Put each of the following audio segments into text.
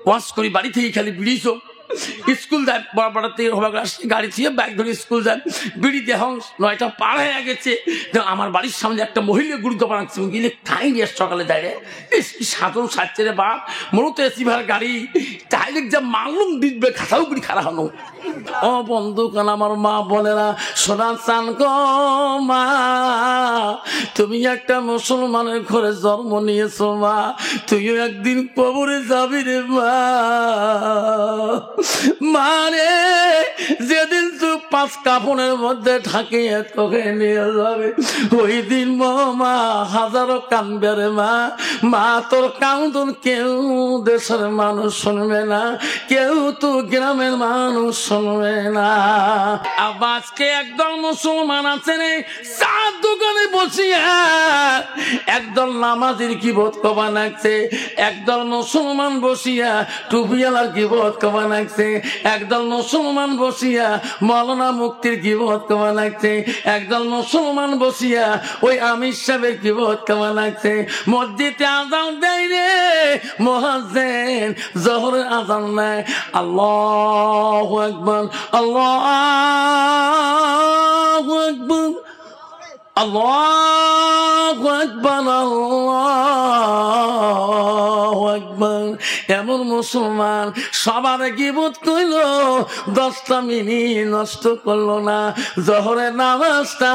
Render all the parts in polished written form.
Wash করি বাড়ি থেকে খালি বিড়িছ স্কুল যায় বড় বড় থেকে গাড়ি থেকে ব্যাগ ধরে স্কুল যায় বিড়ি দেহ 9টা পার হয়ে গেছে। আমার বাড়ির সামনে একটা মহিলা গুরুত্ব বানাচ্ছে গেলে খাইনি সকালে দাঁড়িয়ে সাধন সাজছে রে বাপ মনে তো এসি ভাড়া গাড়ি ডাইরেক্ট যা মারলুম দিবে খাতাও করি খারাপ হলো। ও বন্ধু কান আমার মা বলে না সোনা চান গো মা তুমি একটা মুসলমানের ঘরে জন্ম নিয়েছো মা তুইও একদিন কবরে যাবি রে মা। মানে যেদিন তুই 5 কাফনের মধ্যে ঠাকিয়ে তোকে নিয়ে যাবে ওই দিন মা হাজারো কানবে রে মা। মা তোর কান্দন কেউ দেশের মানুষ শুনবে না কেউ তো গ্রামের মানুষ শুনবে না। আজকে একদল মুসলমান আছে রে চার দোকানে বসিয়া একদল নামাজির কিবত কবা নাকছে একদল মুসলমান বসিয়া টুপিওয়ালার কিবত কবা নাকছে একদল মুসলমান বসিয়া মৌলানা মুক্তির কিবত কবা নাকছে একদল মুসলমান বসিয়া ওই আমির সাহেবের কিবত কবা নাকছে। মসজিদে আযান দেয় রে মুয়াজ্জিন জোহরের আযান নাই আল্লাহু আকবার আল্লাহু আকবার আল্লাহু আকবার আল্লাহু আকবার। এমন মুসলমান সবার গীবত কইল 10টা মিনিট নষ্ট করলো না জোহরের নামাজটা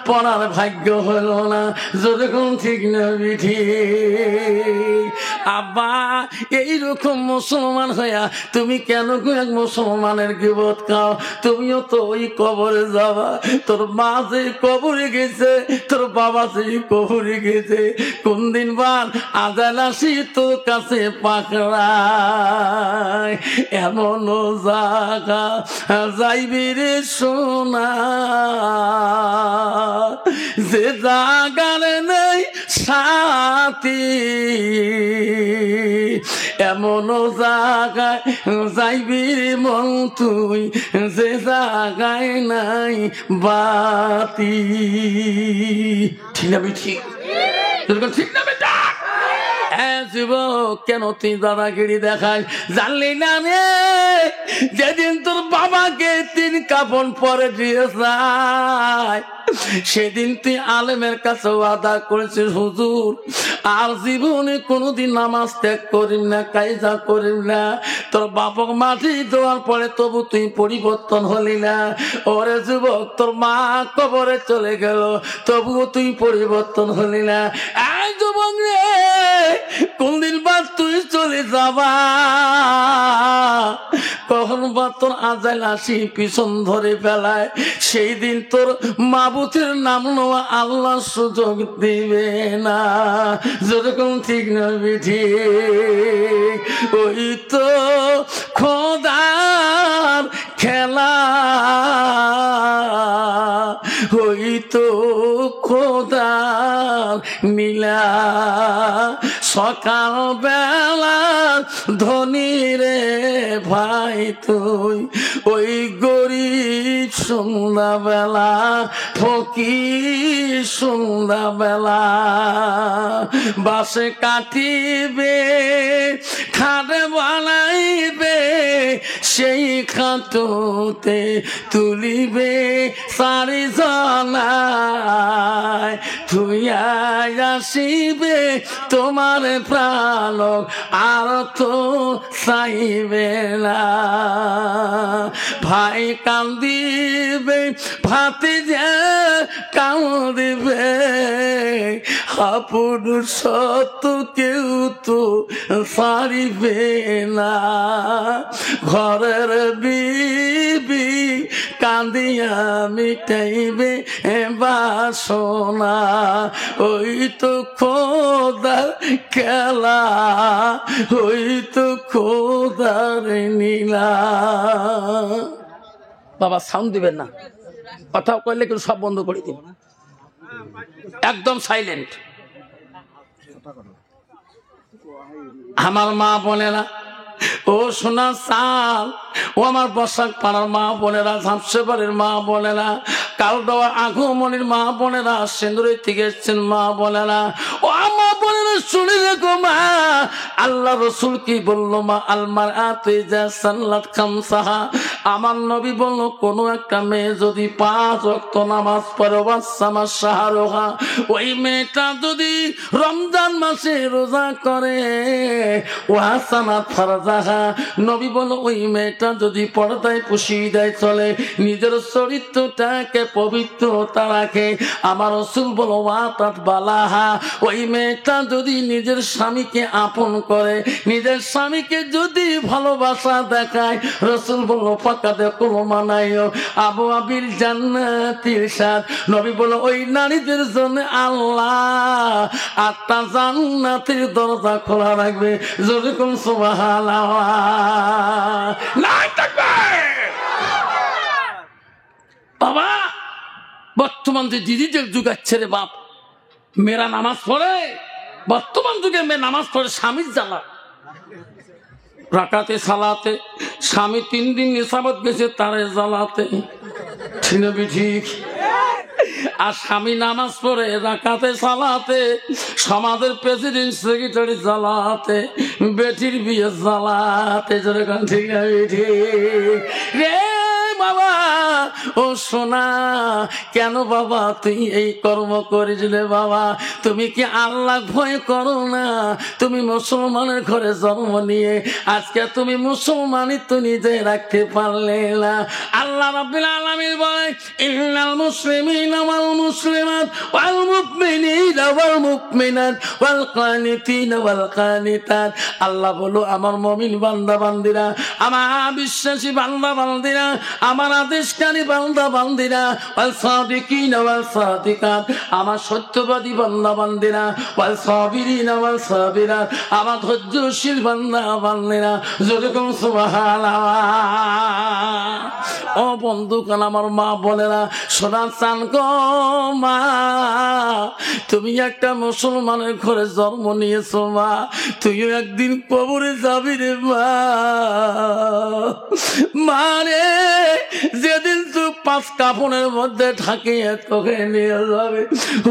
পড়ার ভাগ্য হইল না যেরকম ঠিক না বিধি। আব্বা এইরকম মুসলমান হইয়া তুমি কেন এক মুসলমানের গীবত খাও? তুমিও তো ওই কবরে যাবা তোর মা যে কবরে গেছে তোর বাবা যে কবরে গেছে কোন দিন বার আজান আসি তোর কাছে পাকড়ায় এমন জায়গা যাইবি রে সোনা যে জায়গার নেই সাথী এমন জায়গায় যাইবি রে মন তুই যে জায়গায় নাই বাতি। ঠিক না ঠিক ঠিক না বেটা? হ্যাঁ যুবক কেন তুই দাদাগিরি দেখাস জানলি না রে যেদিন তোর বাবাকে 3 কাফন পরে দিয়ে যায় সেদিন তুই আলেমের কাছে ওয়াদা করেছিস হুজুর আর জীবনে কোনোদিন নামাজ ত্যাগ করিম না কায়দা করিম না। তোর বাপক মাটি দেওয়ার পরে তবু তুই পরিবর্তন হলি না। ওরে যুবক তোর মা কবরে চলে গেল তবুও তুই পরিবর্তন হলি না। এই যুবক রে কোন দিন বাদ তুই চলে যাবা কখন বা তোর আজাল আসি পিছন ধরে ফেলায় সেই দিন তোর মাবুতের নাম নেওয়া আল্লাহ সুযোগ দিবে না যেরকম ঠিক না বিধি। ওই তো খোদার খেলা ওই তো খোদার নীলা সকাল বেলা ধনী রে ভাই তুই ওই গরিব সন্ধ্যাবেলা ফকির সন্ধ্যাবেলা বাসে কাটিবে খাটে বানাইবে সেই খাটতে তুলিবে 4 জনায় থুইয়া আসিবে তোমার প্রাণ আর তো চাইবে না। ভাই কান্দিবে ভাতে যে কান্দিবে আপন সত্য কেউ তো সারিবে না। ঘরের বিবি কান্দিয়া মিটাইবে বাসনা ওই তো খোদার খেলা ওই তো খোদার নীলা। বাবা সাউন্ড দিবেন না কথা কইলে কিন্তু সব বন্ধ করে দিবেন একদম সাইলেন্ট। আমার মা বলে না ও সোনা চাল ও আমার বসাক পাড়ার মা বোনেরা ঝাপসেবাড়ির মা বোনেরা কালডোয়া আঘুমনির মা বোনেরা সিন্দুরের থেকে এসছেন মা বোনেরা ও মা বোনেরা শুনে রেখো মা, আল্লাহ রসুল কি বললো মা, আলমার আতে যা সাল্লাত খামসাহা, আমার নবী বললো কোন একটা মেয়ে যদি 5 ওয়াক্ত নামাজ পড়ে ওয়াসামা শাহরুহা, ওই মেয়েটা যদি রমজান মাসে রোজা করে ওয়াসানাত ফারজাহা, নবী বললো ওই মেয়েটা যদি পর্দায় পুশিদায় চলে, নিজের চরিত্রটাকে পবিত্রতা রাখে, আমার রাসূল বলো ওয়াতাত বালাহা, ওই মেয়েটা যদি নিজের স্বামীকে আপন করে, নিজের স্বামীকে যদি ভালোবাসা দেখায়, রাসূল বলল ফাকাদে কুলমানাইও আবু আবিল জান্নাতিল সাদ, নবী বলল ওই নারীদের জন্য আল্লাহ 8টা জান্নাতের দরজা খোলা রাখবে। যেরকম সুবহানাল্লাহ, নাই তাকবীর। বাবা বর্তমান যে ডিজিটাল যুগ আছে রে বাপ, মেয়েরা নামাজ পড়ে, বর্তমান যুগে মেয়ে নামাজ পড়ে স্বামীর জ্বালা, রাকাতে সালাতে, স্বামী 3 দিন নিসাবত গেছে তারে জ্বালাতে, ঠিক, আর স্বামী নামাজ পড়ে রাকাতে সালাতে, সমাজের প্রেসিডেন্ট সেক্রেটারি জ্বালাতে, বেটির বিয়ে জ্বালাতে, যেরকম ঠিক রে বাবা। ও সোনা, কেন বাবা তুই এই কর্ম করেছিলে বাবা? তুমি কি আল্লাহ ভয় করো না? তুমি মুসলমানের ঘরে জন্ম নিয়ে আজকে তুমি মুসলমানই তো নিজে রাখতে পারলে না। আল্লাহ রাব্বুল আলামিন বলে ইন্নাল মুসলিমিনা ওয়াল মুসলিমাত ওয়াল মুমিনিনা ওয়াল মুমিনাত ওয়াল কানিতিনা ওয়াল কানিতাত। আল্লাহ বলো আমার মুমিন বান্দা বান্দিরা, আমার বিশ্বাসী বান্দা বান্দিরা, আমার আদেশকারী বান্দা বান্দিরা, ওয়াল সাদিকিনা ওয়াল সাদিকাত, আমার সত্যবাদী বান্দা বান্দিরা, ওয়াল সাবিরিনা ওয়াল সাবিরাত, আমার ধৈর্যশীল বান্দা বান্দিরা, যেরকম সুবহানাল্লাহ। ও বন্ধুগণ, আমার মা বোনেরা, শোনা চান গো মা, তুমি একটা মুসলমানের ঘরে জন্ম নিয়েছো মা, তুইও একদিন কবরে যাবি রে মা। মানে যেদিন তুই 5 কাফনের মধ্যে ঠাকিয়ে তোকে নিয়ে যাবে,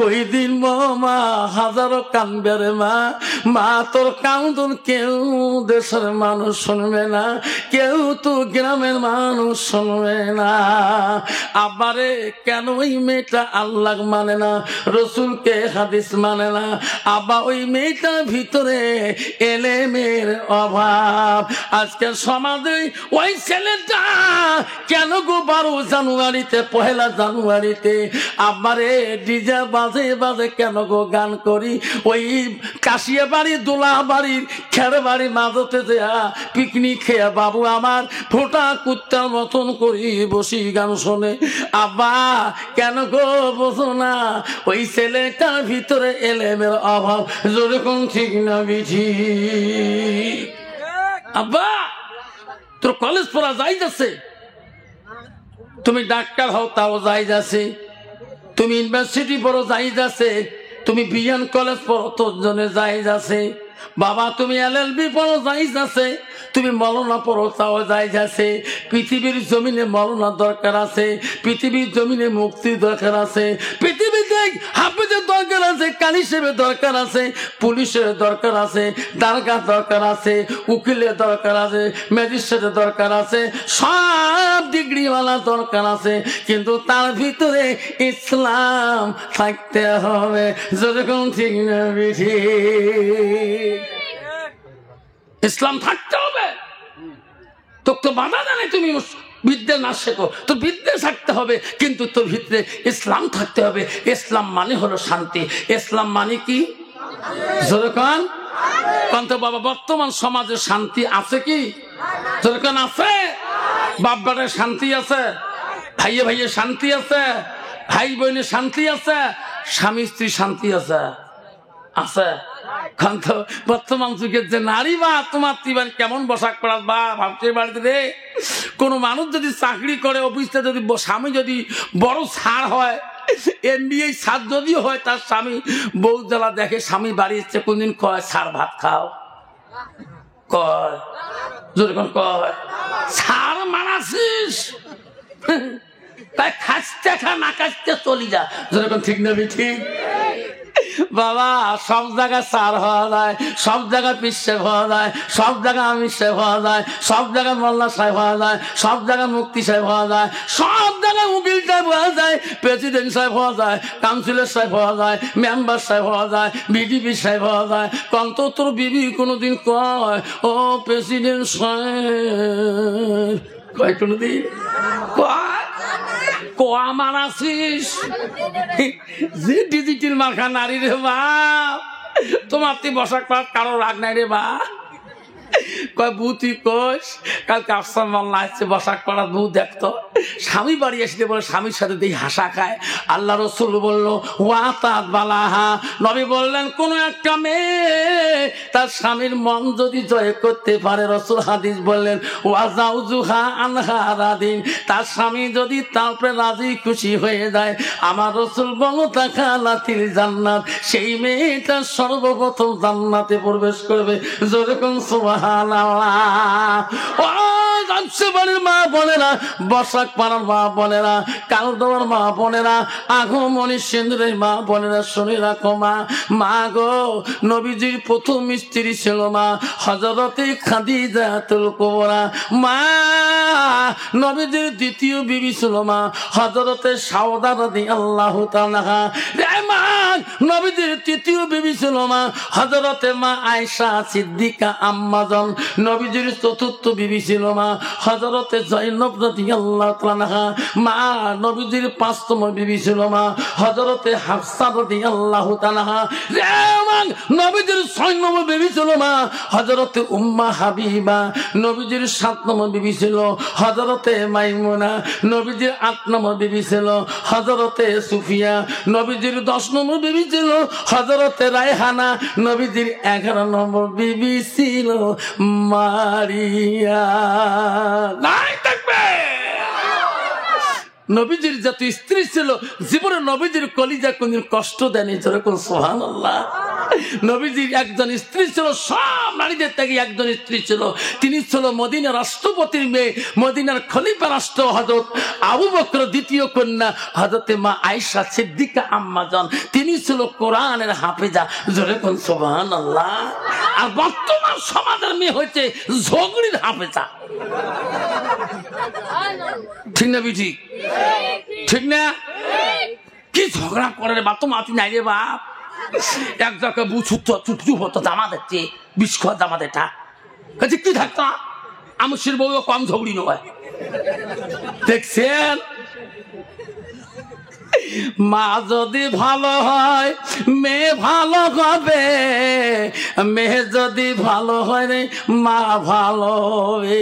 ওই দিন মা হাজারো কানবে রে মা। মা তোর কান্দন কেউ দেশের মানুষ শুনবে না, কেউ তো গ্রামের মানুষ শুনবে না। আবারে কেন ওই মেয়েটা আল্লাহ মানে না, রসুলকে হাদিস মানে না? আবার ওই মেয়েটার ভিতরে এলেমের অভাব। আজকে সমাজে ওই ছেলেটা কেন গো 12 জানুয়ারিতে 1 জানুয়ারিতে আবারে ডিজে বাজে বাজে কেন গো গান করি? ওই কাশিয়া বাড়ি দোলা বাড়ির খের বাড়ি মাঝতে দেয়া পিকনিক খেয়া বাবু আমার ফোটা কুত্তার মতন করি বসি গান শোনে। আব্বা কেন গো বোঝো না, ওই ছেলেটার ভিতরে এলেমের অভাব। যেরকম ঠিক না বিধি? আব্বা তোর কলেজ পড়া যাই যাচ্ছে, তুমি ডাক্তার হও তাও যাই যাচ্ছে, তুমি ইউনিভার্সিটি পড়ো যাই যাচ্ছে, তুমি বিএন কলেজ পড়ো তোর জন্য যাই যাচ্ছে, বাবা তুমি এলএলবি পড়ো যাই যাচ্ছে, তুমি মলনা পড়ো তাও যাই যাচ্ছে। পৃথিবীর জমিনে মলনা দরকার আছে, পৃথিবীর জমিনে মুক্তির দরকার আছে, পৃথিবীতে হাফেজের দরকার আছে, কালিশেবের দরকার আছে, পুলিশের দরকার আছে, দারগা দরকার আছে, উকিলের দরকার আছে, ম্যাজিস্ট্রেটের দরকার আছে, সব ডিগ্রিওয়ালা দরকার আছে, কিন্তু তার ভিতরে ইসলাম থাকতে হবে। যেরকম ঠিক না বিধি? ইসলাম থাকতে হবে। তোকে তো বাধা জানে তুমি বিদ্যা না শেখো, তো বিদ্যা থাকতে হবে, কিন্তু তোর ভিতরে ইসলাম থাকতে হবে। ইসলাম মানে হলো শান্তি। ইসলাম মানে কি? যেরকম কিন্তু বাবা বর্তমান সমাজে শান্তি আছে কি? যেরকম আছে? বাপ বেটার শান্তি আছে, ভাইয়ে ভাইয়ে শান্তি আছে, ভাই বোনের শান্তি আছে, স্বামী স্ত্রী শান্তি আছে? আছে। কিন্তু বর্তমান যুগের যে নারী বা তোমার তিবার কেমন বসাক করার বা ভাবতে বাড়িতে রে, কোন মানুষ যদি চাকরি করে অফিসে, যদি স্বামী যদি বড় ছাড় হয়, MBA ছাড় যদিও হয়, তার স্বামী বউ জ্বালা দেখে, স্বামী বাড়ি এসছে কোনদিন কয় ছাড় ভাত খাও, কয় যেরকম কয় ছাড় মানাসিস, তাই খাসতে খা না খাসতে চলি যা। যেরকম ঠিক না ঠিক? বাবা সব জায়গায় সার হওয়া যায়, সব জায়গায় পিসে হওয়া যায়, সব জায়গায় আমির সাহেব হওয়া যায়, সব জায়গায় মোল্লা সাহেব হওয়া যায়, সব জায়গায় মুফতি সাহেব হওয়া যায়, সব জায়গায় উকিল সাহেব হওয়া যায়, প্রেসিডেন্ট সাহেব হওয়া যায়, কাউন্সিলর সাহেব হওয়া যায়, মেম্বার সাহেব হওয়া যায়, বিডিপি সাহেব হওয়া যায়। কন্ত তোর বিবি কোনোদিন কয় ও প্রেসিডেন্ট সাহেব? কয় কোনোদিন কয়? কোয়া মারাছিস যে ডিজিটাল মার্কা নারী রে বাপ, তোমার তুই বসাক পার কারো রাগ নাই রে বা। কয় বউ তুই কইস কালকে আফসার মাল্লা আসছে বসাক পাড়ার বউ দেখতো, স্বামী বাড়ি আসলে বলে স্বামীর সাথে দেখি হাসা খায়। আল্লাহ রসুল বললো ওয়া তাত বালাহা, নবী বললেন কোন একটা মেয়ে তার স্বামীর মন যদি জয় করতে পারে, রসুল হাদিস বললেন ওয়া জাউজুহা আনহা রাদিন, তার স্বামী যদি তার উপরে রাজি খুশি হয়ে যায়, আমার রসুল বলো তাকালাতিল জান্নাত, সেই মেয়েটা সর্বপ্রথম জান্নাতে প্রবেশ করবে। যেরকম মা বোনেরা, বসাক পাড়ার মা বোনেরা, কালদোয়ার মা বোনেরা, আগমনী সিন্ধুরের মা বোনেরা, শুনে রাখো মা। মা গো, নবীজির প্রথম স্ত্রী ছিল মা হযরতে খাদিজাতুল কুবরা। মা নবীজির দ্বিতীয় বিবি ছিল মা হযরতে সাউদা রাদিয়াল্লাহু তাআলা। মা নবীজির তৃতীয় বিবি ছিল মা হযরতে মা আয়েশা সিদ্দিকা আম্মাজান। নবীজির চতুর্থ বিবি ছিল মা হযরতে যায়েনব রাদিয়াল্লাহু তাআলা। মা নবীজির পাঁচতম বিবি ছিল মা হযরতে হাফসা রাদিয়াল্লাহু তাআলা। নবীজির ছয় নম্বর বিবি ছিল মা হযরতে উম্মা হাবিবা। নবীজির সাত নম্বর বিবি ছিল হযরতে মাইমুনা। নবীজির আট নম্বর বিবি ছিল হযরতে সুফিয়া। নবীজির 10 নম্বর বিবি ছিল হযরতে রায়হানা। নবীজির 11 নম্বর বিবি ছিল মারিয়া। নাই থাকবে। নবীজির যত স্ত্রী ছিল জীবনে নবীজির কলিজা কোনদিন কষ্ট দেয়নি। যেরকম সুবহানাল্লাহ। নবীজির একজন স্ত্রী ছিল, সব নারীদের থেকে একজন স্ত্রী ছিল, তিনি ছিল মদিনার রাষ্ট্রপতির মেয়ে, মদিনার খলিফা রাষ্ট্র হযরত আবু বকর দ্বিতীয় কন্যা হযরতে মা আয়েশা সিদ্দিকা আম্মাজান। তিনি ছিল কোরআনের হাফেজা। যেরকম সুবহানাল্লাহ। আর বর্তমান সমাজের মেয়ে হচ্ছে ঝগড়ির হাফেজা। ঠিক না বিজি? ঠিক না? কি ঝগড়া করে রে বাপ, তো মাতি নাই রে বাপ। এক জায়গায় চুপ হতো, জামা দেখছে বিষ খাওয়া জামা দেখা কি থাকতো আমসির বউ কম ঝগড়ি নয়। দেখছেন? মা যদি ভালো হয় মেয়ে ভালো হবে, মেয়ে যদি ভালো হয় রে মা ভালো হবে।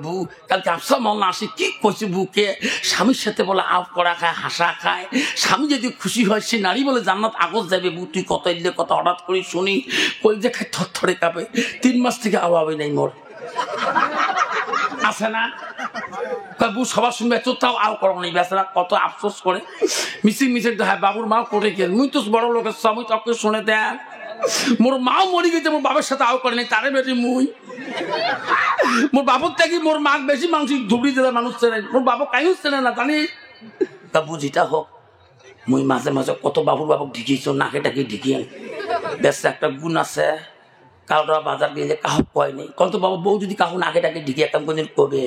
বউ কালকে আফসা মল্লা আসে কি করছে, বুকে স্বামীর সাথে বলে আপ করা খায়, হাসা খায়। স্বামী যদি খুশি হয় সে নারী বলে জান্নাত আগত যাবে। বউ তুই কত এলে কত হঠাৎ করে শুনি কই যে খায় থরথরে কাঁপে। 3 মাস থেকে আওয়াবে নাই মোর আছে না। বউ সবার শুনবে তাও আও করো নেই, বেচারা কত আফসোস করে মিছিং হ্যাঁ বাবুর মাও করে গেল, মুই তো বড় লোকের স্বামী তোকে শুনে দেখ মোর মাও মরি গেছে, মোর বাবার সাথে আও করে নেই, তারে বেশি মুই মোর বাবুর থেকে মোর মা বেশি মাংস ধুবড়ি জেলার মানুষ চেনে, মোর বাবু কাইও চেনে না জানি। তা বুঝিটা হোক, মুই মাঝে মাঝে কত বাবুর বাবুক ঢিকিয়েছ, নাকে টাকে ঢিকিয়ে বেশ একটা গুণ আছে। কালরা বাজার গিয়ে যে কাহক কয় নেই, কত বাবু বউ যদি কাহু নাকে টাকে ঢিকিয়ে একটা কোনদিন কবে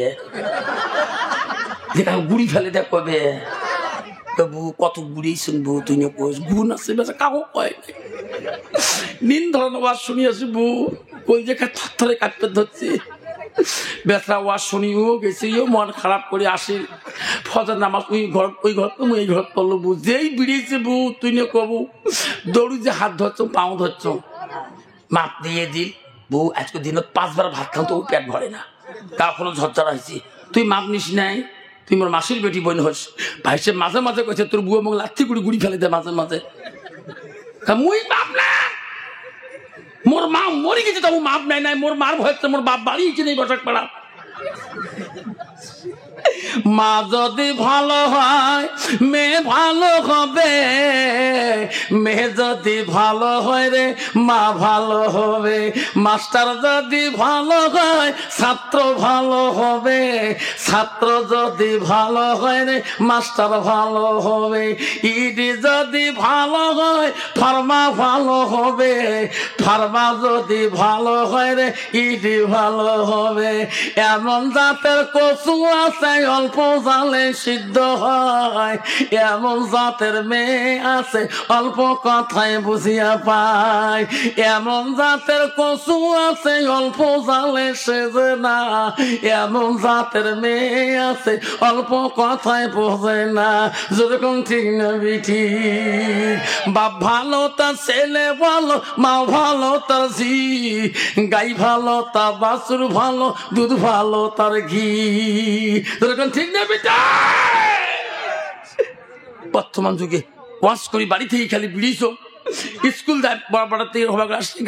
যে কাহু গুড়ি ফেলে দেখ কবে বউ কত গুড়ি শুনবো তুই কইস গুণ আছে বেশ কাহু কয় নেই। নিন ধরনের ওয়াজ শুনি আসি বউ কই যে থরথরে কাটতে ধরছে। বেচরা ওয়াজ শুনিও গেছে, মন খারাপ করে আসি। ফজর নামাজ ওই ঘর তুমি এই ঘর পড়লো বউ, যেই বিড়িয়েছে বউ তুই নিয়ে কবু দৌড়ি যে হাত ধরছ পাও ধরছ মাপ দিয়ে দিল। বউ আজকে দিনত 5 বার ভাত খাও তো পেট ভরে না, কখনো ঝরঝরা হয়েছি। তুই মাপ নিস নাই, তুই মোর মাসির বেটি বোন হস। ভাই সে মাঝে মাঝে কইছে তোর বউ এবং লাথি গুড়ি গুড়ি ফেলে দেয় মাঝে মাঝে। মুই বাপ না, মোর মা মরি গেছে তবু মাপ নাই নাই, মোর মার ভয় মোর বাপ বাড়িয়েছে নেই বসাক পাড়া। মা যদি ভালো হয় মেয়ে ভালো হবে, মেয়ে যদি ভালো হয় রে মা ভালো হবে। মাস্টার যদি ভালো হয় ছাত্র ভালো হবে, ছাত্র যদি ভালো হয় রে মাস্টার ভালো হবে, ইডি যদি ভালো হয় ফার্মা ভালো হবে, ফার্মা যদি ভালো হয় রে ইডি ভালো হবে। এমন জাতের কচু আছে অল্প জালে সিদ্ধ হয়, এমন জাতের মেয়ে আছে অল্প কথায় বুঝিয়া পায়, এমন জাতের কচু আছে অল্প জালে সেজে না, এমন জাতের মেয়ে আছে অল্প কথায় বোঝে না। যেরকম ঠিক না বিঠি, বাপ ভালো তার ছেলে ভালো, মা ভালো তার ঝি, গাই ভালো তার বাছুর ভালো, দুধ ভালো তার ঘি। যেরকম ঠিক না বিটা। বর্তমান যুগে ওয়াশ করি বাড়ি থেকে খালি বিড়িছ, স্কুল যায় বড় বড় থেকে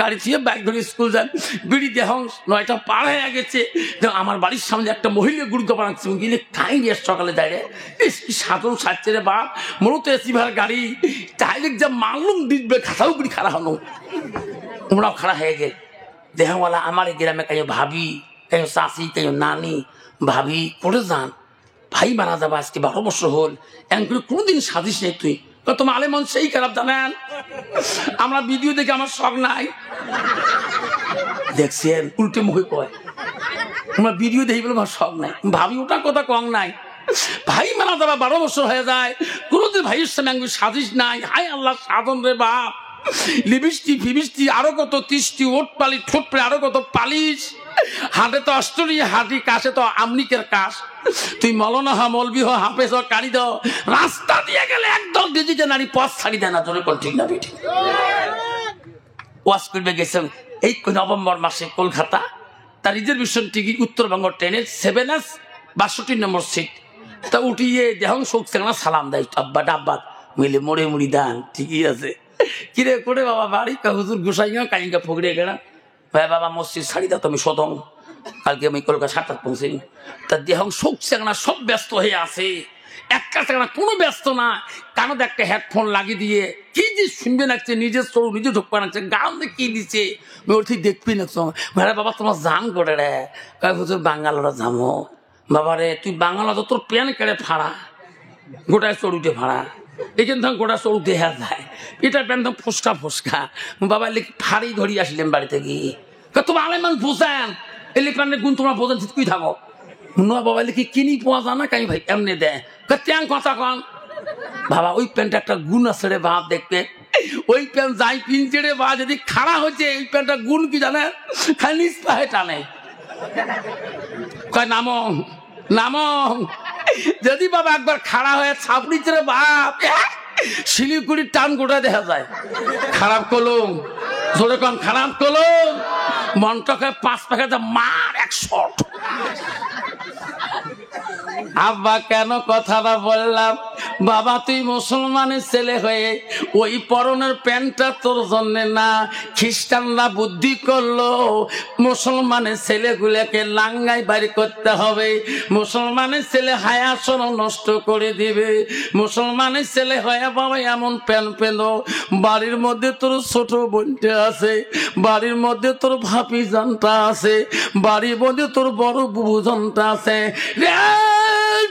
গাড়ি থেকে ব্যাগ ধরে স্কুল যায়, বিড়ি দেহ 9টা পার হয়ে গেছে। আমার বাড়ির সামনে একটা মহিলা গুরুত্ব বানাচ্ছে গেলে কাই নিয়ে সকালে দাঁড়িয়ে সাধন সাজছে রে বাপ, মনে তো এসি ভাড়া গাড়ি ডাইরেক্ট যা মারলুম দিবে খাতাও বিড়ি খারাপ হলো, তোমরাও খারাপ হয়ে গে দেহওয়ালা। আমার এই গ্রামে কাই ভাবি, কাই চাষি, কাই নানি ভাবি করে যান, ভাই মারা যাবে আজকে 12 বছর হল, এমন করে কোনোদিন সাজিস নেই তুই, তোমার আলেমন সেই খারাপ জানেন। আমরা ভিডিও দেখে আমার শখ নাই, দেখছেন উল্টে মুখে কয় আমরা ভিডিও দেখি বলে আমার শখ নাই, ভাবি ওটা কথা কম নাই। ভাই মারা যাবে 12 বছর হয়ে যায়, কোনোদিন ভাইয়ের সামনে আমি সাজিস নাই। হায় আল্লাহ সাধন রে বাপ, লিপস্টিক ফিবিস্টিক আরো কত 30টি ওট পালিশ, ঠোঁট পরে আরো কত পালিশ, হাটে তো অস্ট্রেলিয়া হাঁটি, কাছে তো আমনিকের কাশ, তুই মলনা হা মলবি হ হাফেজ হ কারি দাও, রাস্তা দিয়ে গেলে একদম ডিজিটাল নারী পথ ছাড়ি দেয় না। তোর ঠিক না বেটি ওয়াশ করবে গেছেন এই নভেম্বর মাসে কলকাতা, তার রিজার্ভেশন টিকিট উত্তরবঙ্গ ট্রেনের 7S 62 নম্বর সিট, তা উঠিয়ে দেহং শোক না সালাম দেয় আব্বা ডাব্বা মিলে মোড়ে মুড়ি দান, ঠিকই আছে কিরে করে বাবা বাড়ি হুজুর গোসাই কাইঙ্কা ফকড়ে গেলাম, ভাই বাবা মসজিদ ছাড়ি দাও তুমি শোধন, কালকে আমি কলকাতা 7টায় পৌঁছে। তা দেহং শোক চেংনা সব ব্যস্ত হয়ে আছে, একটা চেংনা কোনো ব্যস্ত না, কানে একটা হেডফোন লাগিয়ে দিয়ে কি যে শুনবে নাকছে, নিজের চোখ নিজে ঢুকবা নাকছে, গান কি দিচ্ছে ওর ঠিক দেখবি না। ভাই বাবা তোমার জান করে রে, কয় হুজুর বাঙালরা জামো, বাবা রে তুই বাঙাল তো তোর প্যান কেড়ে ফাড়া, গোটায় চড়ুটে ফাড়া, এখান থেকে গোটা চড়ু দেখা যায়, এটা প্যান ফোসকা ফোসকা, বাবা লিখে ফাড়ি ধরি আসলেন বাড়িতে গিয়ে, তোমার আলেমান বোঝেন এলি প্যানের গুণ তোমরা বোঝেন তুই থাকো নোয়া, বাবা লিখে কিনি পাওয়া যায় না কাই ভাই এমনি দেয় ট্যাং কথা কন, বাবা ওই প্যান্টটা একটা গুণ আছে রে বাপ, দেখতে ওই প্যান্ট যাই পিনছে রে বা যদি খাড়া হচ্ছে এই প্যান্টটা গুণ কি জানে খালি নিজ পায়ে টানে, কয় নামো নামো, যদি বাবা একবার খাড়া হয়ে ছাপড়িছে রে বাপ শিলিগুড়ির টান গোটা দেখা যায়। খারাপ করলুম জোরে কম, খারাপ করলুম মনটাকে 5 প্যাকেট মার 100। আব্বা কেন কথাটা বললাম, বাবা তুই মুসলমানের ছেলে হয়ে ওই পরনের প্যান্টটা তোর জন্য না, খ্রিস্টানরা বুদ্ধি করলো মুসলমানের ছেলেগুলোকে লাঙ্গাই বাড়ি করতে হবে, মুসলমানের ছেলে হায়া শরম নষ্ট করে দিবে, মুসলমানের ছেলে হয়ে বাবা এমন প্যান্ট পেল, বাড়ির মধ্যে তোর ছোট বোনটা আছে, বাড়ির মধ্যে তোর ভাপি জানটা আছে, বাড়ির মধ্যে তোর বড় বুবুজনটা আছে,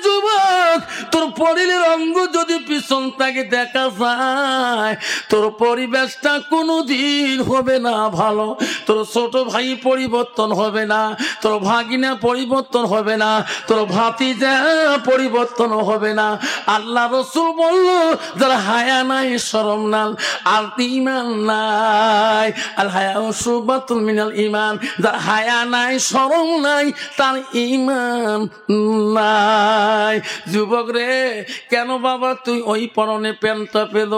যুবক তোর পরিবের অঙ্গ যদি পিছন থেকে দেখা যায় তোর পরিবেশটা কোনোদিন হবে না ভালো, তোর ছোট ভাই পরিবর্তন হবে না, তোর ভাগিনা পরিবর্তন হবে না, তোর ভাতিজা পরিবর্তন হবে না। আল্লাহ রসুল বলল যারা হায়া নাই শরম নাই আর ঈমান নাই, আল হায়া শুবাতুন মিনাল ঈমান, যার হায়া নাই শরম নাই তার ঈমান নাই। যুবক রে কেন বাবা তুই ওই পরনে প্যান্টটা পেল,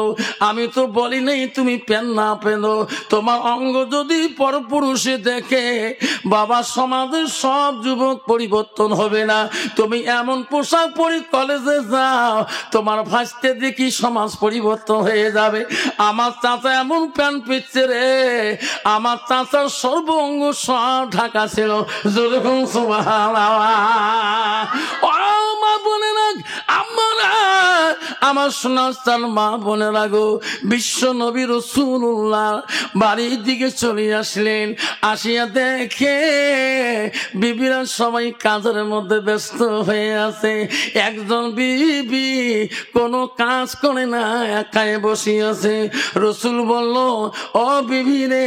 আমি তো বলি নাই তুমি প্যান্ট না পেল, তোমার অঙ্গ যদি পরপুরুষে দেখে বাবা সমাজের সব যুবক পরিবর্তন হবে না, তুমি এমন পোশাক পরি কলেজে যাও তোমার ভাসতে দেখি সমাজ পরিবর্তন হয়ে যাবে। আমার চাচা এমন প্যান্ট পিচ্ছে রে, আমার চাচার সর্বঙ্গ সব ঢাকা ছিল, যেরকম সুবহানাল্লাহ। আমরা আমার সোনার মা বোনেরা গো, বিশ্ব নবী রাসূলুল্লাহ বাড়ির দিকে চলে আসলেন। আসিয়া দেখে বিবিরা সবাই কাজের মধ্যে ব্যস্ত হয়ে আছে। একজন বিবি কোনো কাজ করে না, একাই বসে আছে। রসুল বলল, ও বিবি রে,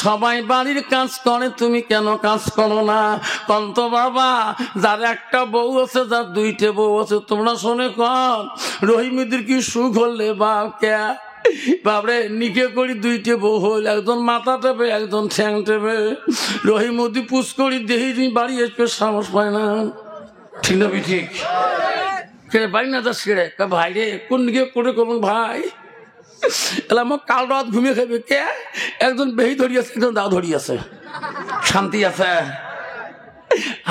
সবাই বাড়ির কাজ করে, তুমি কেন কাজ করো না? কন্ত বাবা, যার একটা বউ আছে, যার দুইটা বউ আছে, তোমরা শুনে কন রহিমীদের কি সুখ হলে বাপ কে বাবরে নিকে করি দুইটা বউ হল, একজন মাথা টেপে একজন ঠ্যাং টেপে। রহিমদি পুষ করি দেহি বাড়ি আসবে, সাহস পায় না। ঠিক না ঠিক? বাড়ি না যাস কে ভাই রে, কোন দিকে করে করুন ভাই, এলা আমার কাল রাত ঘুমিয়ে খাবে কে? একজন বেহি ধরিয়েছে, একজন দাও ধরিয়েছে, শান্তি আছে?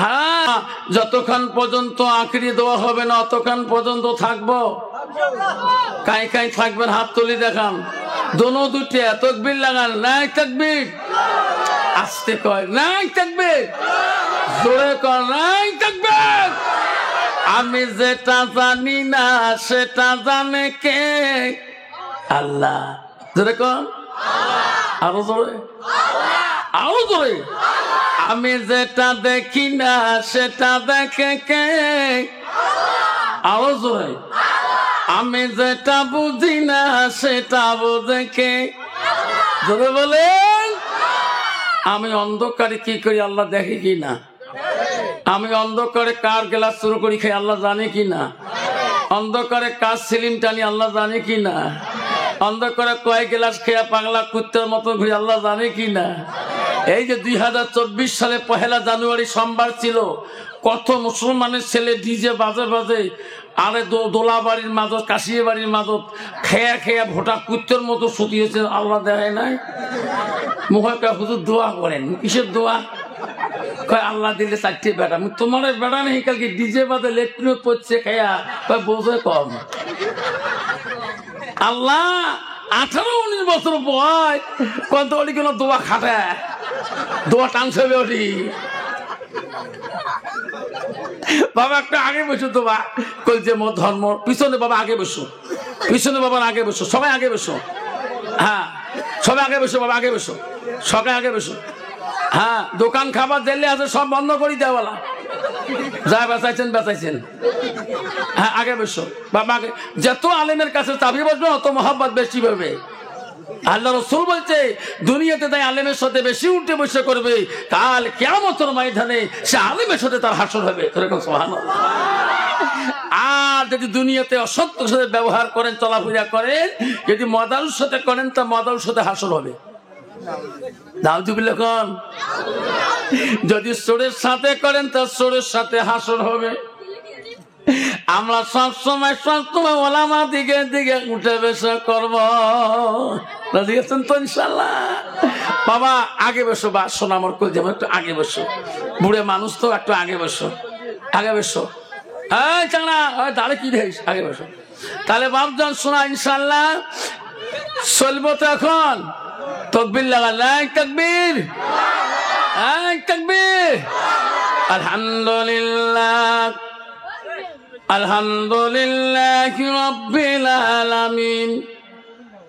হ্যাঁ, যতক্ষণ পর্যন্ত আখরি দেওয়া হবে না অতক্ষণ পর্যন্ত থাকবো। কাই কাই থাকবেন, হাত তুলি দেখান, দোনো দুটি তাকবীর লাগান। নাই তাকবীর, আস্তে কয় নাই তাকবীর, জোরে কর নাই তাকবীর। আমি যেটা জানি না সেটা জানে কে? আল্লাহ। জোরে কর, আরো জোরে, আরো জোরে। আমি যেটা দেখি না সেটা দেখে কে? আরো জোরে। আমি যেটা বুঝি না সেটা বুঝে কে? জোরে বলেন। আমি অন্ধকারে কি করি আল্লাহ দেখে কি না? আমি অন্ধকারে কার গ্লাস শুরু করি খাই আল্লাহ জানে কি না? অন্ধকারে কার সিলিম টানি আল্লাহ জানে কি না? অন্ধকারে কয় গ্লাস খেয়া পাগলা কুত্তার মতো ঘুরি আল্লাহ জানে কি না? এই যে 2024 সালে 1 জানুয়ারি সোমবার ছিল, কত মুসলমানের ছেলে ডিজে বাজে বাজে আরে দোলা বাড়ির মাদত, কাশিয়ে বাড়ির মাদত খেয়া খেয়া ভোটা কুত্তের মতো শুকিয়েছে, আল্লাহ দেয় নাই? মুখে হুজুর দোয়া করেন, কিসের দোয়া? কয় আল্লাহ দিলে 4টে বেটা। তোমার বেটা নেই, কালকে ডিজে বাজে লেট্রিনে পড়ছে খেয়া, কয় বোঝে কম। আল্লাহ 18-19 বছর বয় কত ওটি কোন দোয়া খাটে, দোয়া টানছে ওটি। বাবা একটা আগে বসো, দোয়া কলছে মোর ধর্ম পিছনে, বাবা আগে বসো, পিছনে বাবার আগে বসো, সবাই আগে বসো। হ্যাঁ, সবাই আগে বসো, বাবা আগে বসো, সবাই আগে বসো। হ্যাঁ, দোকান খাবার দিলে আছে সব বন্ধ করে দেওয়ালা, যা বেচাইছেন বেচাইছেন। হ্যাঁ, আগে বসো বাবা, আগে। যত আলেমের কাছে চাবি বসবে অত মহব্বত বেশি পাবে। আল্লাহ রাসূল বলছে দুনিয়াতে তাই আলেমের সাথে বেশি উঠে বসে করবে, কাল কিয়ামতের ময়দানে সে আলেমের সাথে তার হাসর হবে। সুবহানাল্লাহ। আর যদি দুনিয়াতে অসত্যের সাথে ব্যবহার করেন, চলাফেরা করেন, যদি মদালুর সাথে করেন তা মদালুর সাথে হাসর হবে। নাউজুবিল্লাহ কোন। যদি চোরের সাথে করেন তা চোরের সাথে হাসর হবে। আমরা সবসময় ওলামা দিকে দিকে উঠে বসে করবো, রাজি আছেন তো ইনশাল্লাহ? বাবা আগে বসো, বা শোনা আমার কল যাবো, একটু আগে বসো, বুড়ে মানুষ তো, একটু আগে বসো, আগে বসো। এই চাংড়া দাঁড়ে কি দেখিস, আগে বসো। তাহলে বাপজন শোনা ইনশাল্লাহ চলবো তো এখন। তাকবীর লাগান, এই তাকবীর, এই তাকবীর। আলহামদুলিল্লাহ, আলহামদুলিল্লাহি রাব্বিল আলামিন,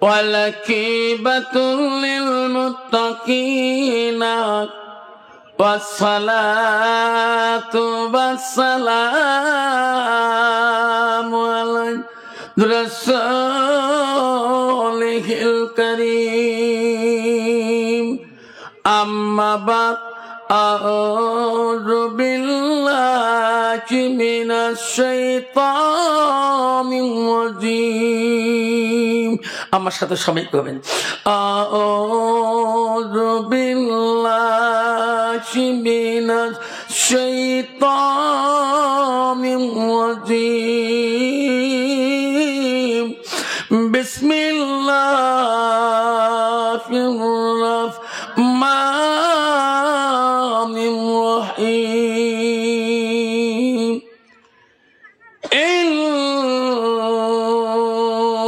ওয়াল আকিবাতু লিল মুত্তাকিনা, ওয়াসসালাতু ওয়াসসালামু আলা রাসূলিল কারীম। আম্মা বা'দ, আউযু বিল্লাহি মিনাশ শাইতানির রাজীম। আমার সাথে সবাই করবেন, আউযু বিল্লাহি মিনাশ শাইতানির রাজীম। বিসমিল্লাহির রাহমানির রাহিম।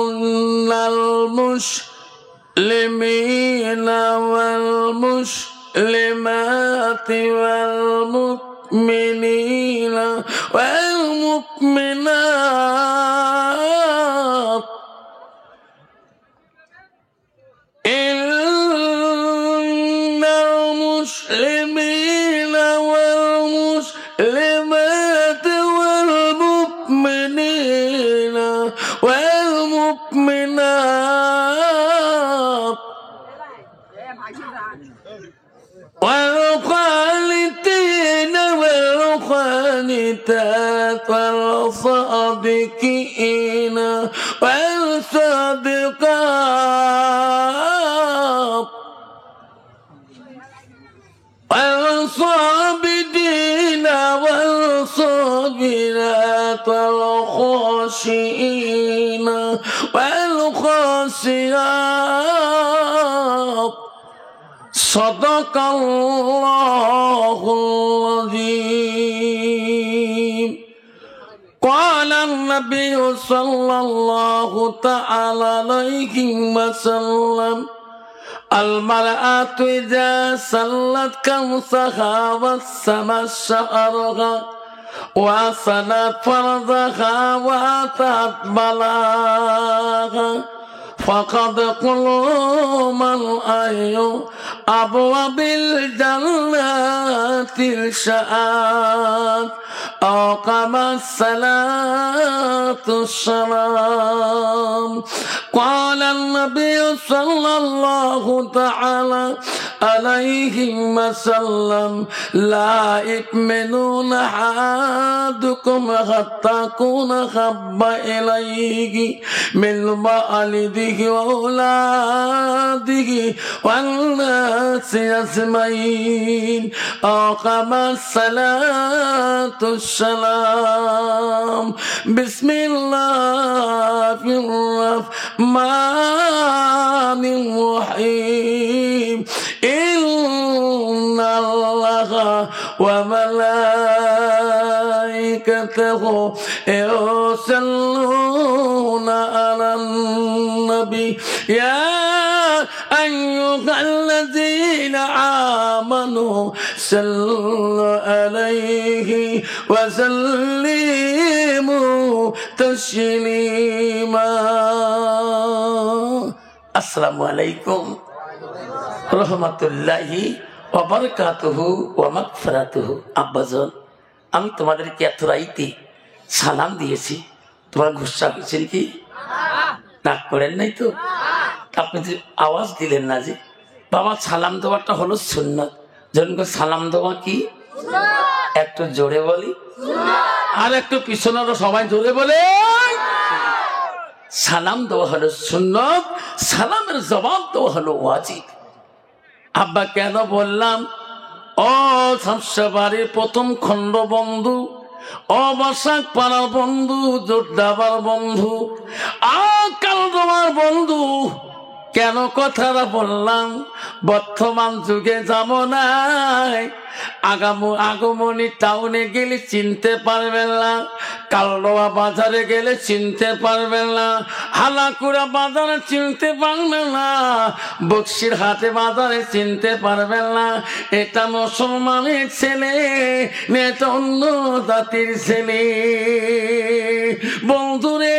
ইন্নাল মুসলিমিনা ওয়াল মুসলিমাতি ওয়াল মুমিনিনা ওয়াল মুমিনাত والصابتات والصادقين والصادقات والصابرين والصابرات والخاشعين والخاشعات صدق الله العظيم. قال النبي صلى الله تعالى عليه وسلم المرأة إذا صلت خمسها وسمت شعرها وصلت فرضها وأتت بلاغها فقد قلوم الأي أبواب الجنات الشآت أقام الصلاة السلام. قال النبي صلى الله تعالى عليه وسلم لا يؤمنون أحدكم حتى يكون أحب إليه من والده وأولاده والناس أجمعين أقام الصلاة السلام. بسم الله الرحمن الرحيم. إن الله وملائكته يصلون على النبي يا أيها الذين آمنوا صلوا عليه وسلموا تسليما. السلام عليكم রহমতুল্লাহি ওয়া বারাকাতুহু ওয়া মাগফিরাতুহু। আব্বাজান, আমি তোমাদেরকে এত রাইতে সালাম দিয়েছি, তোমার গুসা হয়েছেন কি? রাগ করেন নাই তো? আপনি যে আওয়াজ দিলেন না যে বাবা, সালাম দেওয়াটা হলো সুন্নাত। যখন সালাম দেওয়া কি একটু জোরে বলি আর একটু পিছনেরও সবাই জোরে বলে। সালাম দেওয়া হলো সুন্নাত, সালামের জবাব দেওয়া হলো ওয়াজিব। আব্বা কেন বললাম? ও শামসাবাড়ির প্রথম খণ্ড বন্ধু, ও বসাক পাড়ার বন্ধু, জোরদাবার বন্ধু, আকাল তোমার বন্ধু, কেন কথাটা বললাম? বর্তমান যুগে যাব নাই, আগমনী টাউনে গেলে চিনতে পারবেন না, কালডোয়া বাজারে গেলে চিনতে পারবেন না, হালাকুড়া বাজারে চিনতে পারবেন না, বক্সির হাটে বাজারে চিনতে পারবেন না। এটা মুসলমানের ছেলে, এটা অন্য জাতির ছেলে। বন্ধুরে,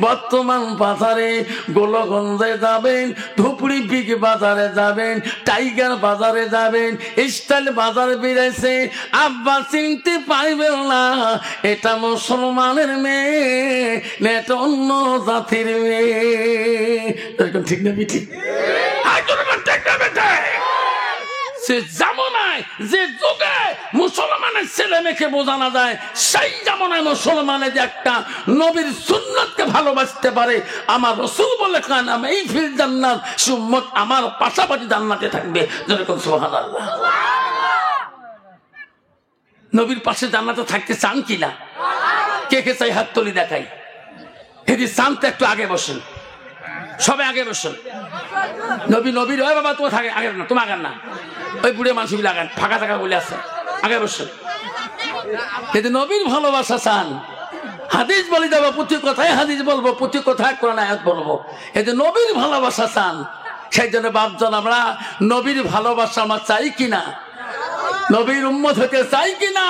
বর্তমান বাজারে গোলগঞ্জে যাবেন, ধুপড়ি বিগ বাজারে যাবেন, টাইগার বাজারে যাবেন, স্টাইল বাজার বেড়েছে, আব্বা চিনতে পারবেন না এটা মুসলমানের মেয়ে, এটা অন্য জাতির মেয়ে। ঠিক না ঠিক? সে জামানায় যে যুগে মুসলমানের ছেলে মেয়েকে বোঝানো যায়, সেই জামানায় মুসলমানের যে একটা নবীর সুন্নতকে ভালোবাসতে পারে। আমার রাসূল বলে কান আমি এই ফিল জান্নাত সুম্মত আমার পাশাপাশি জান্নাতে থাকবে। যেরকম সুবহানাল্লাহ। নবীর পাশে জান্নাতে থাকতে চান কিনা? কে কে চাই হাত তুলি দেখাই। যদি চান তো একটু আগে বসেন, সবাই আগে বসেন। নবীর ওই বাবা তোমার থাকে আগে না, তোমার আগান না, ওই বুড়ে মানুষ লাগান, ফাঁকা থাকা বলে আছে, আগে বসেন। যদি নবীর ভালোবাসা চান, হাদিস বলে যাবো, প্রতি কথায় হাদিস বলবো, প্রতি কথায় কোরআন আয়াত বলবো। এই যে নবীর ভালোবাসা চান, সেই জন্য বাপজন আমরা নবীর ভালোবাসা আমরা চাই কিনা, নবীর উম্মত হতে চাই কিনা।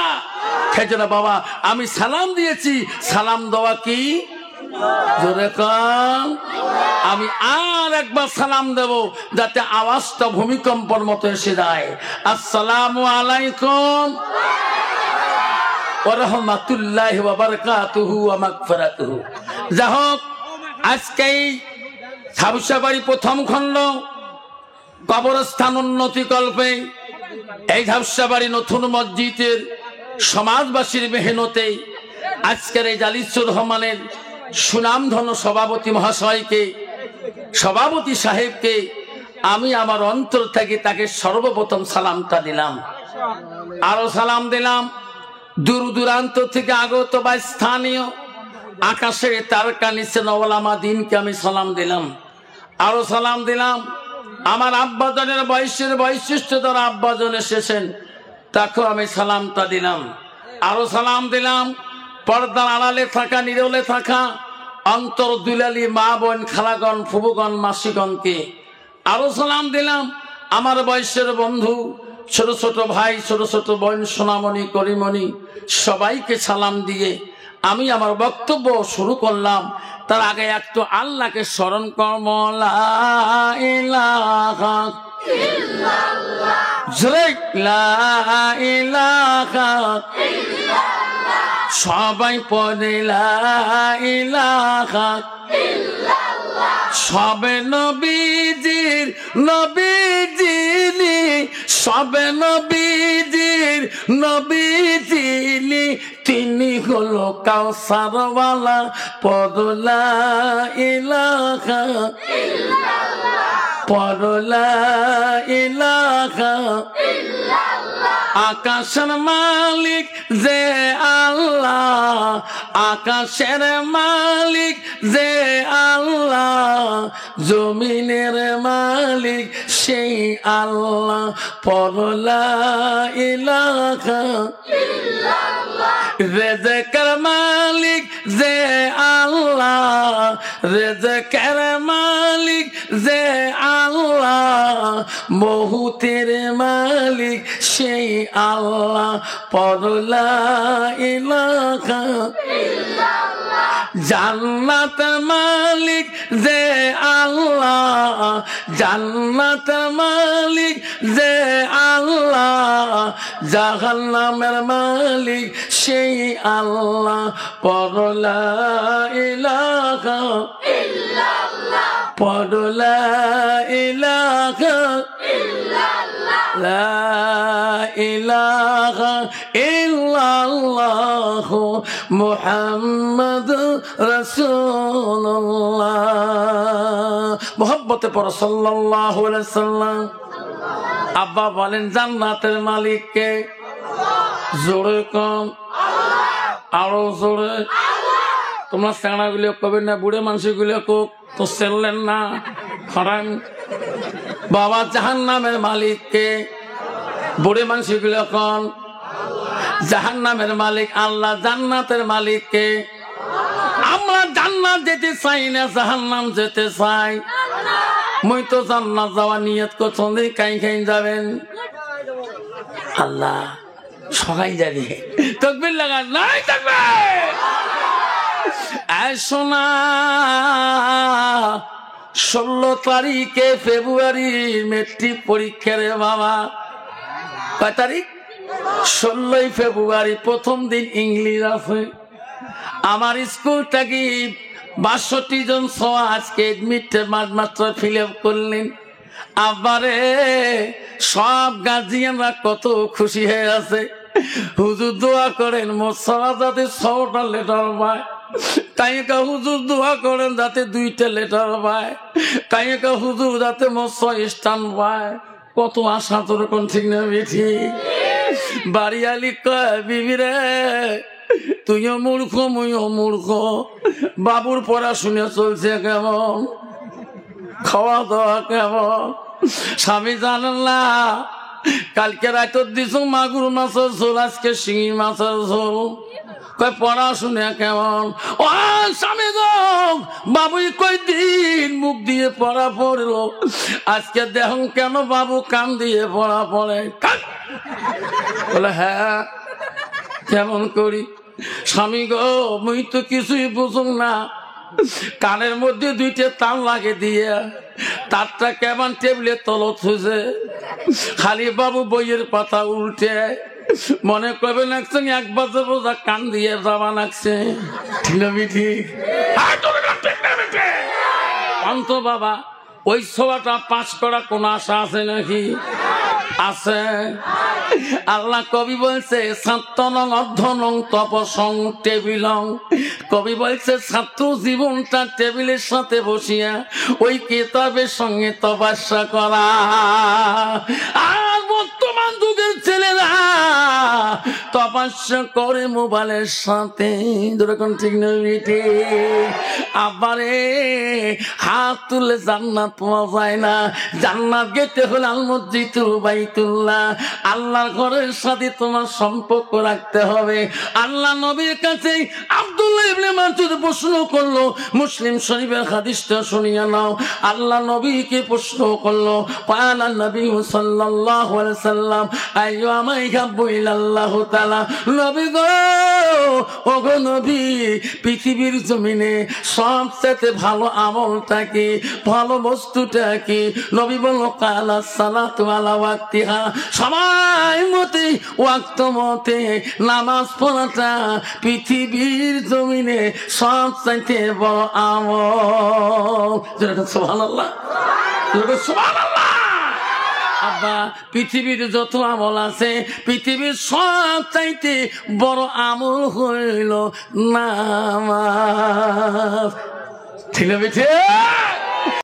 সেই জন্য বাবা আমি সালাম দিয়েছি, সালাম দেওয়া কি জোরে কান। আমি আর একবার সালাম দেব যাতে আওয়াজটা ভূমিকম্পর মতো এসে যায়। আসসালামু আলাইকুম ওয়া রাহমাতুল্লাহি ওয়া বারাকাতুহু ওয়া মাগফিরাতুহু। যাই হোক, আজকে ঝাবসাবাড়ি প্রথম খণ্ড কবরস্থান উন্নতি কল্পে এই ঝাবসাবাড়ি নতুন মসজিদের সমাজবাসীর মেহনতে আজকের এই জালিসুর রহমানের সুনামধন্য সভাপতি মহাশয়কে, সভাপতি সাহেবকে আমি আমার অন্তর থেকে তাকে সর্বপ্রথম সালামটা দিলাম। আরো সালাম দিলাম দূর দূরান্ত থেকে আগত বা স্থানীয় আকাশের তারকা নিচে ওলামা দিনকে আমি সালাম দিলাম। আরো সালাম দিলাম আমার আব্বাজনের বয়সের বৈশিষ্ট্য দ্বারা আব্বাজন এসেছেন, তাকেও আমি সালামটা দিলাম। আরো সালাম দিলাম পর্দার আড়ালে থাকা, নিরলে থাকা অন্তর দুলালি মা বোন, খালাগণ, ফুবুগণ, মাসিগণকে। আরো সালাম দিলাম আমার বয়সের বন্ধু, ছোট ছোট ভাই, ছোট ছোট বোন, সোনামণি, করিমণি, সবাইকে সালাম দিয়ে আমি আমার বক্তব্য শুরু করলাম। তার আগে একটু আল্লাহকে স্মরণ করব। লা ইলাহা ইল্লাল্লাহ, লা ইলাহা ইল্লাল্লাহ, সবাই পড়ে লা ইলাহা ইল্লাল্লাহ। সবে নবীজির নবীজিনি, সবে নবীজির নবীজিনি, তিনি হলো কাউসারওয়ালা, পড়ো লা ইলাহা ইল্লাল্লাহ, পড়ো লা ইলাহা ইল্লাল্লাহ। আকাশের মালিক যে আল্লাহ, আকাশের মালিক যে আল্লাহ, জমিনের মালিক সেই আল্লাহ, পড়ো লা ইলাহা ইল্লাল্লাহ। রিজকের মালিক যে আল্লাহ, রিজকের মালিক যে আল্লাহ, মহুতের মালিক সেই আল্লাহ, পড়ো লা ইলাহা ইল্লাল্লাহ। জান্নাতের মালিক যে আল্লাহ, জান্নাতের মালিক যে আল্লাহ, জাহান্নামের মালিক সেই আল্লাহ, পড়ো লা ইলাহা ইল্লাল্লাহ, পড়ো লা ইলাহা ইল্লাল্লাহ, লা ইলাহা ইল্লাল্লাহ মুহাম্মাদুর রাসূলুল্লাহ। মুহাব্বতে পড়ো সাল্লাল্লাহু আলাইহি ওয়াসাল্লাম। আব্বা বলেন জান্নাতের মালিক কে? জোরে কম, আরো জোরে। তোমরা সেনা গুলো কবে না, বুড়ে মানুষ গুলো কোক তো চেনলেন না হারাম। বাবা জাহান্নামের মালিক কে? বুড়ে মানুষ গুলো কন জাহান্নামের মালিক আল্লাহ। জান্নাতের মালিক কে? আমরা জান্নাত যেতে চাই না, জাহান্নাম যেতে চাই। মই তো জান্নাত যাওয়া নিয়ত করছেন, কাই খাই যাবেন? আল্লাহ সবাই যাবে, তাকবীর লাগান, নাই তাকবীর। শোনা 16 তারিখে ফেব্রুয়ারি মেট্রিক পরীক্ষা রে বাবা। কয় তারিখ? 16 ফেব্রুয়ারি, প্রথম দিন ইংলিশ আছে। আমার স্কুলটা কি 62 জন ছোঁয়া আজকে এডমিট মাত্র ফিল আপ করলেন। আবারে সব গার্জিয়ানরা কত খুশি হয়ে আছে। হুজুর দোয়া করেন মোসালা যাতে 6টা লেটার পায়, তাই হুজুর দোয়া করেন যাতে 2টা লেটার পায়, তাই হুজুর যাতে মোসা স্টান পায়। কত আশা তোর কোন ঠিক না বেঠি? বাড়িয়ালি কয় বিবি রে তুইও মূর্খ মুইও মূর্খ, বাবুর পড়াশুনা চলছে কেমন, খাওয়া দাওয়া কেমন? স্বামী জানেন না কালকে রাত দিছ মাগুর মাছের ঝোল, আজকে শিঙি মাছের ঝোল। কয় পড়াশুনা কেমন? ও স্বামী গো, বাবুই কয়দিন মুখ দিয়ে পড়া পড়লো, আজকে দেখুন কেন বাবু কান দিয়ে পড়া পড়ে। বলে হ্যাঁ কেমন করি? স্বামী গো মুই তো কিছুই বুঝুম না, কানের মধ্যে 2টা তার লাগে দিয়ে তারটা কেমন টেবিলে তলত হয়েছে, খালি বাবু বইয়ের পাতা উল্টে মনে করবে নাকছেন 1 বছর বোঝা কান দিয়ে যাবা নাকছে। ঠিক অন্ত বাবা ওই ছোয়াটা পাস করা কোন আশা আছে নাকি? আছে। আল্লাহ কবি বলছে ছাত্রনং অধ্যনং তপসং টেবিলং। কবি বলছে ছাত্র জীবনটা টেবিলের সাথে বসিয়া ওই কিতাবের সঙ্গে তপস্যা করা। আর বর্তমান যুগের ছেলেরা তপস্যা করে মোবাইলের সাথে। যেরকম ঠিক নয় আবারে হাত তুলে জান্নাত পাওয়া যায় না। জান্নাত গেতে হলে আল মসজিদুল বাইতুল্লাহ, আল্লাহর ঘরের সাথে তোমার সম্পর্ক রাখতে হবে। আল্লাহ নবীর কাছে আব্দুল্লাহ ইবনে মাসউদ প্রশ্ন করলো, মুসলিম শরীফের হাদিসটা শুনিয়া নাও। আল্লাহ নবীকে প্রশ্ন করলো, পালা নবী সাল্লাল্লাহু আলাইহি ওয়াসাল্লাম আইয়ুমা ইয়াহাব্বু ইলাল্লাহু তাআলা। নবী গো, ওগো নবী, পৃথিবীর জমিনে সবচেয়ে ভালো আমলটা কি, ভালো বস্তুটা কি? নবী বলল কালা সালাতু আলা ওয়াক্তিহা, সময় মতে ওয়াক্ত মতে নামাজ পড়াটা পৃথিবীর জমিনে সবচেয়ে বড় আমল। সুবহানাল্লাহ, সুবহানাল্লাহ। আব্বা, পৃথিবীর যত আমল আছে, পৃথিবীর সব চাইতে বড় আমল হইল নামাজ। ঠিক আছে?